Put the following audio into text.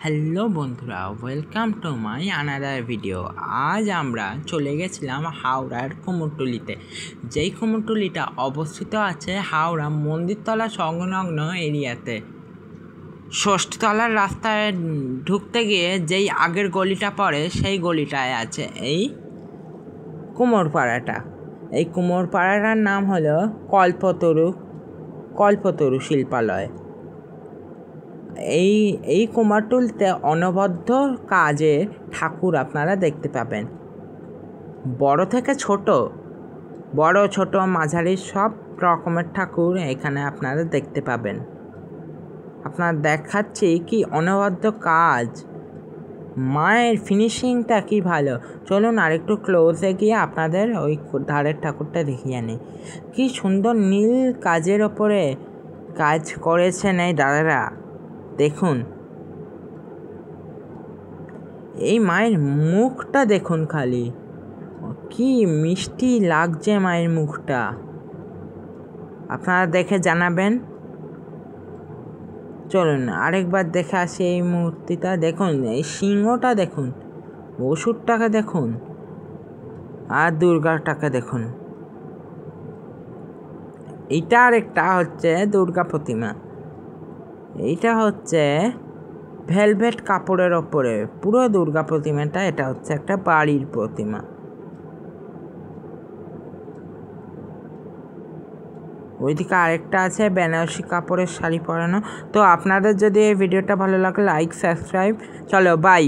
Hello বন্ধুরা, welcome to my another video. আজ আমরা চলে গেছিলাম হাওড়ার কুমোরটুলিতে, যেই কুমোরটুলিটা অবস্থিত আছে হাওড়া মন্দিরতলা সংলগ্ন এরিয়াতে। ষষ্ঠতলার রাস্তায় ঢুকতে গিয়ে যেই আগের গলিটা পড়ে সেই গলিটায় আছে এই কুমোরপাড়াটা। এই কুমোরপাড়াটার নাম হলো কল্পতরু শিল্পালয়। এই কুমোরটুলিতে অনবদ্য কাজে ঠাকুর আপনারা দেখতে পাবেন, বড় থেকে ছোট, বড় ছোট মাঝারি সব রকমের ঠাকুর এখানে আপনারা দেখতে পাবেন। আপনারা দেখাচ্ছি কি অনবদ্য কাজ, মায়ের ফিনিশিংটা কি ভালো। চলুন আরেকটু ক্লোজে গিয়ে আপনাদের ওই ধারের ঠাকুরটা দেখিয়ে নিই। কি সুন্দর নীল কাজের ওপরে কাজ করেছেন এই দাদারা। দেখুন এই মায়ের মুখটা দেখুন, খালি কি মিষ্টি লাগছে মায়ের মুখটা। আপনারা দেখে জানাবেন। চলুন আরেকবার দেখে আসি এই মূর্তিটা। দেখুন এই সিংহটা দেখুন, অসুরটাকে দেখুন, আর দুর্গাটাকে দেখুন। এইটা আরেকটা হচ্ছে দুর্গা প্রতিমা। এইটা হচ্ছে ভেলভেট কাপড়ের ওপরে পুরো দুর্গা প্রতিমাটা। এটা হচ্ছে একটা বাড়ির প্রতিমা। ওইদিকে আরেকটা আছে বেনারসি কাপড়ের শাড়ি পরানো। তো আপনাদের যদি এই ভিডিওটা ভালো লাগে লাইক, সাবস্ক্রাইব। চলো বাই।